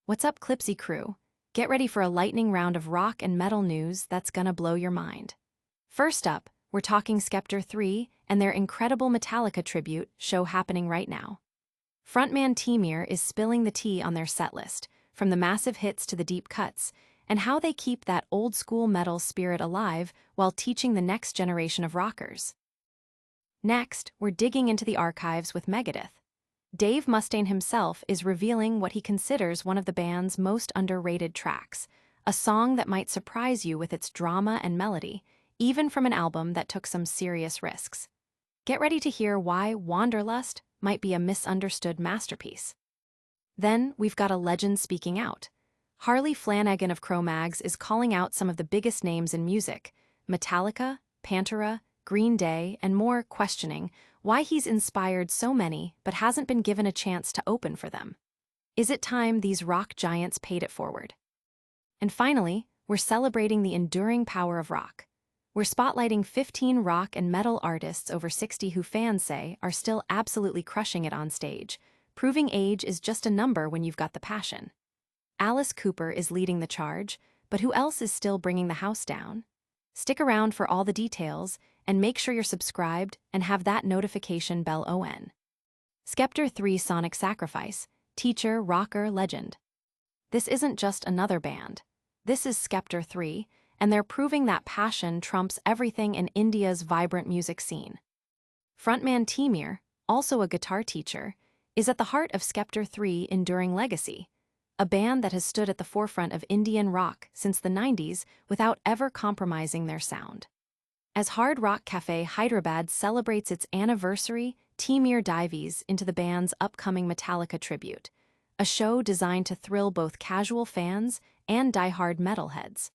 What's up, Clipzy crew? Get ready for a lightning round of rock and metal news that's gonna blow your mind. First up, we're talking Sceptr3 and their incredible Metallica tribute show happening right now. Frontman Teemeer is spilling the tea on their setlist, from the massive hits to the deep cuts, and how they keep that old-school metal spirit alive while teaching the next generation of rockers. Next, we're digging into the archives with Megadeth. Dave Mustaine himself is revealing what he considers one of the band's most underrated tracks, a song that might surprise you with its drama and melody, even from an album that took some serious risks. Get ready to hear why Wanderlust might be a misunderstood masterpiece. Then, we've got a legend speaking out. Harley Flanagan of Cro-Mags is calling out some of the biggest names in music, Metallica, Pantera, Green Day, and more, questioning why he's inspired so many but hasn't been given a chance to open for them. Is it time these rock giants paid it forward? And finally, we're celebrating the enduring power of rock. We're spotlighting 15 rock and metal artists over 60 who fans say are still absolutely crushing it on stage, proving age is just a number when you've got the passion. Alice Cooper is leading the charge, but who else is still bringing the house down? Stick around for all the details, and make sure you're subscribed and have that notification bell on. Sceptr3 Sonic Sacrifice, teacher, rocker, legend. This isn't just another band. This is Sceptr3, and they're proving that passion trumps everything in India's vibrant music scene. Frontman Teemeer, also a guitar teacher, is at the heart of Sceptr3's enduring legacy, a band that has stood at the forefront of Indian rock since the 90s without ever compromising their sound. As Hard Rock Cafe Hyderabad celebrates its anniversary, Teemeer dives into the band's upcoming Metallica tribute, a show designed to thrill both casual fans and die-hard metalheads.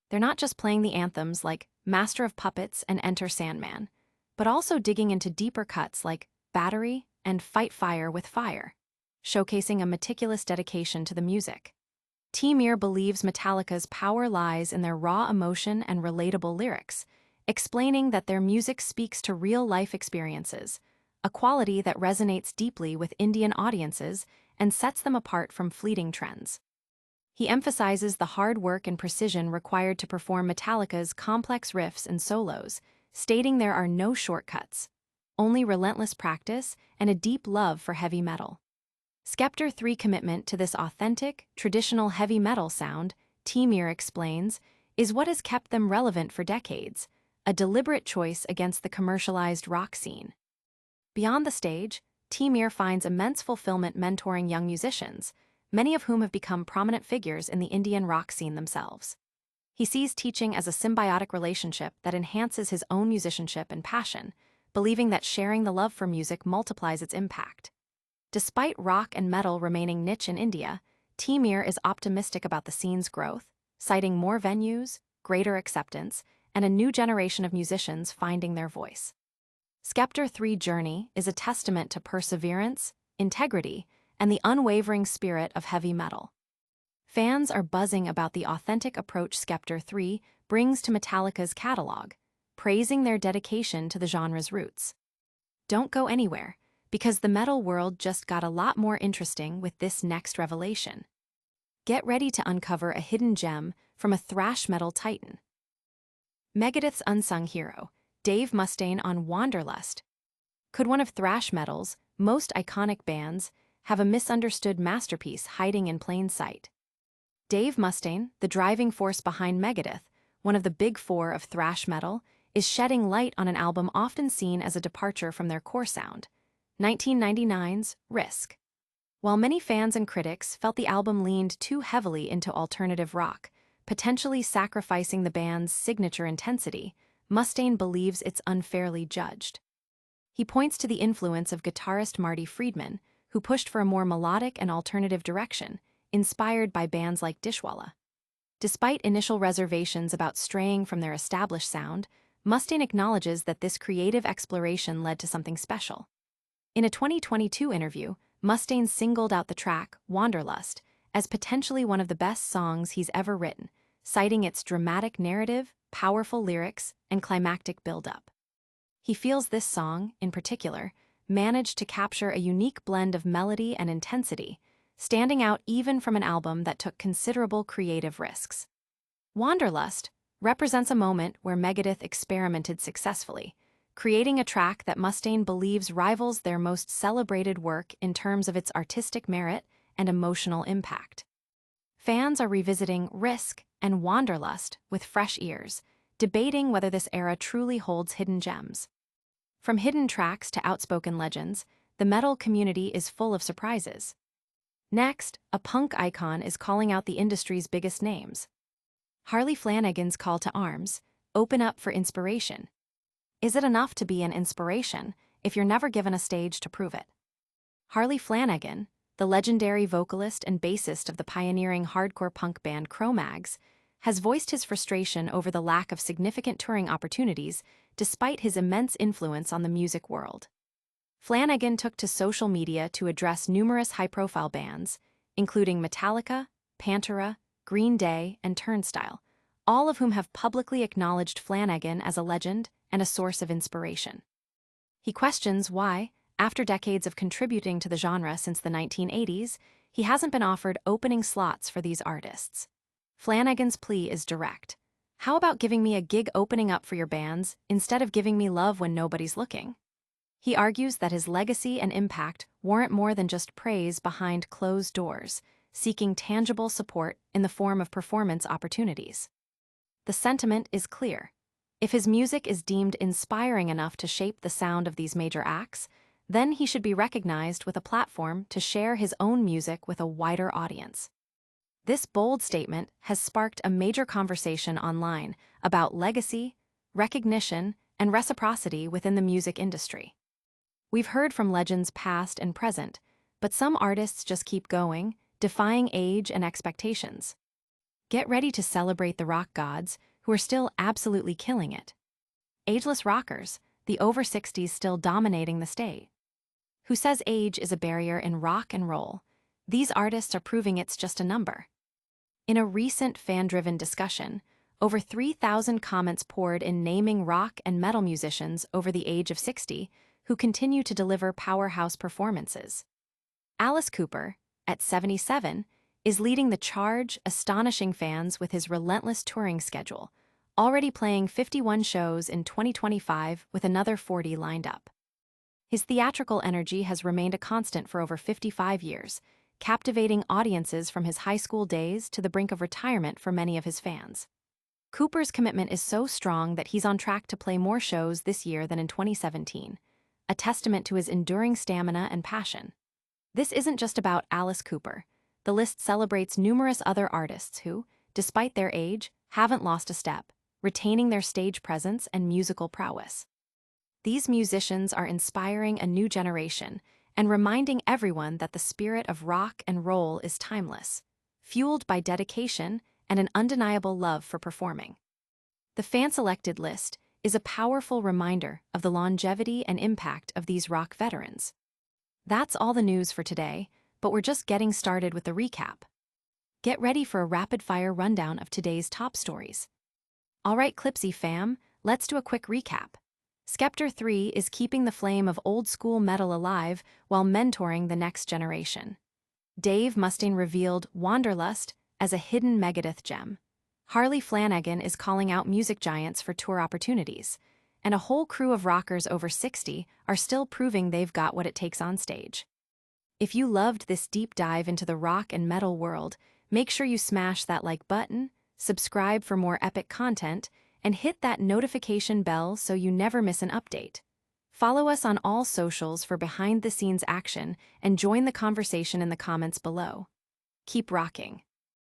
They're not just playing the anthems like Master of Puppets and Enter Sandman, but also digging into deeper cuts like Battery and Fight Fire with Fire, showcasing a meticulous dedication to the music. Teemeer believes Metallica's power lies in their raw emotion and relatable lyrics, explaining that their music speaks to real-life experiences, a quality that resonates deeply with Indian audiences and sets them apart from fleeting trends. He emphasizes the hard work and precision required to perform Metallica's complex riffs and solos, stating there are no shortcuts, only relentless practice and a deep love for heavy metal. Sceptr3's commitment to this authentic, traditional heavy metal sound, Teemeer explains, is what has kept them relevant for decades, a deliberate choice against the commercialized rock scene. Beyond the stage, Teemeer finds immense fulfillment mentoring young musicians, many of whom have become prominent figures in the Indian rock scene themselves. He sees teaching as a symbiotic relationship that enhances his own musicianship and passion, believing that sharing the love for music multiplies its impact. Despite rock and metal remaining niche in India, Teemeer is optimistic about the scene's growth, citing more venues, greater acceptance, and a new generation of musicians finding their voice. Sceptr3's journey is a testament to perseverance, integrity, and the unwavering spirit of heavy metal. Fans are buzzing about the authentic approach Sceptr3 brings to Metallica's catalog, praising their dedication to the genre's roots. Don't go anywhere, because the metal world just got a lot more interesting with this next revelation. Get ready to uncover a hidden gem from a thrash metal titan. Megadeth's unsung hero, Dave Mustaine on Wanderlust. Could one of thrash metal's most iconic bands have a misunderstood masterpiece hiding in plain sight? Dave Mustaine, the driving force behind Megadeth, one of the big four of thrash metal, is shedding light on an album often seen as a departure from their core sound, 1999's Risk. While many fans and critics felt the album leaned too heavily into alternative rock, potentially sacrificing the band's signature intensity, Mustaine believes it's unfairly judged. He points to the influence of guitarist Marty Friedman, who pushed for a more melodic and alternative direction, inspired by bands like Dishwalla. Despite initial reservations about straying from their established sound, Mustaine acknowledges that this creative exploration led to something special. In a 2022 interview, Mustaine singled out the track, Wanderlust, as potentially one of the best songs he's ever written, citing its dramatic narrative, powerful lyrics, and climactic build-up. He feels this song, in particular, managed to capture a unique blend of melody and intensity, standing out even from an album that took considerable creative risks. Wanderlust represents a moment where Megadeth experimented successfully, creating a track that Mustaine believes rivals their most celebrated work in terms of its artistic merit and emotional impact. Fans are revisiting Risk and Wanderlust with fresh ears, debating whether this era truly holds hidden gems. From hidden tracks to outspoken legends, the metal community is full of surprises. Next, a punk icon is calling out the industry's biggest names. Harley Flanagan's call to arms: open up for inspiration. Is it enough to be an inspiration if you're never given a stage to prove it? Harley Flanagan, the legendary vocalist and bassist of the pioneering hardcore punk band Cro-Mags, has voiced his frustration over the lack of significant touring opportunities despite his immense influence on the music world. Flanagan took to social media to address numerous high-profile bands, including Metallica, Pantera, Green Day, and Turnstile, all of whom have publicly acknowledged Flanagan as a legend and a source of inspiration. He questions why, after decades of contributing to the genre since the 1980s, he hasn't been offered opening slots for these artists. Flanagan's plea is direct. How about giving me a gig opening up for your bands instead of giving me love when nobody's looking? He argues that his legacy and impact warrant more than just praise behind closed doors, seeking tangible support in the form of performance opportunities. The sentiment is clear. If his music is deemed inspiring enough to shape the sound of these major acts, then he should be recognized with a platform to share his own music with a wider audience. This bold statement has sparked a major conversation online about legacy, recognition, and reciprocity within the music industry. We've heard from legends past and present, but some artists just keep going, defying age and expectations. Get ready to celebrate the rock gods who are still absolutely killing it. Ageless Rockers, the over 60s still dominating the stage. Who says age is a barrier in rock and roll? These artists are proving it's just a number. In a recent fan-driven discussion, over 3,000 comments poured in naming rock and metal musicians over the age of 60 who continue to deliver powerhouse performances. Alice Cooper, at 77, is leading the charge, astonishing fans with his relentless touring schedule, already playing 51 shows in 2025 with another 40 lined up. His theatrical energy has remained a constant for over 55 years, captivating audiences from his high school days to the brink of retirement for many of his fans. Cooper's commitment is so strong that he's on track to play more shows this year than in 2017, a testament to his enduring stamina and passion. This isn't just about Alice Cooper. The list celebrates numerous other artists who, despite their age, haven't lost a step, retaining their stage presence and musical prowess. These musicians are inspiring a new generation and reminding everyone that the spirit of rock and roll is timeless, fueled by dedication and an undeniable love for performing. The fan-selected list is a powerful reminder of the longevity and impact of these rock veterans. That's all the news for today, but we're just getting started with the recap. Get ready for a rapid-fire rundown of today's top stories. All right, Clipzy fam, let's do a quick recap. Sceptr3 is keeping the flame of old-school metal alive while mentoring the next generation. Dave Mustaine revealed Wanderlust as a hidden Megadeth gem. Harley Flanagan is calling out music giants for tour opportunities, and a whole crew of rockers over 60 are still proving they've got what it takes on stage. If you loved this deep dive into the rock and metal world, make sure you smash that like button, subscribe for more epic content, and hit that notification bell so you never miss an update. Follow us on all socials for behind-the-scenes action and join the conversation in the comments below. Keep rocking.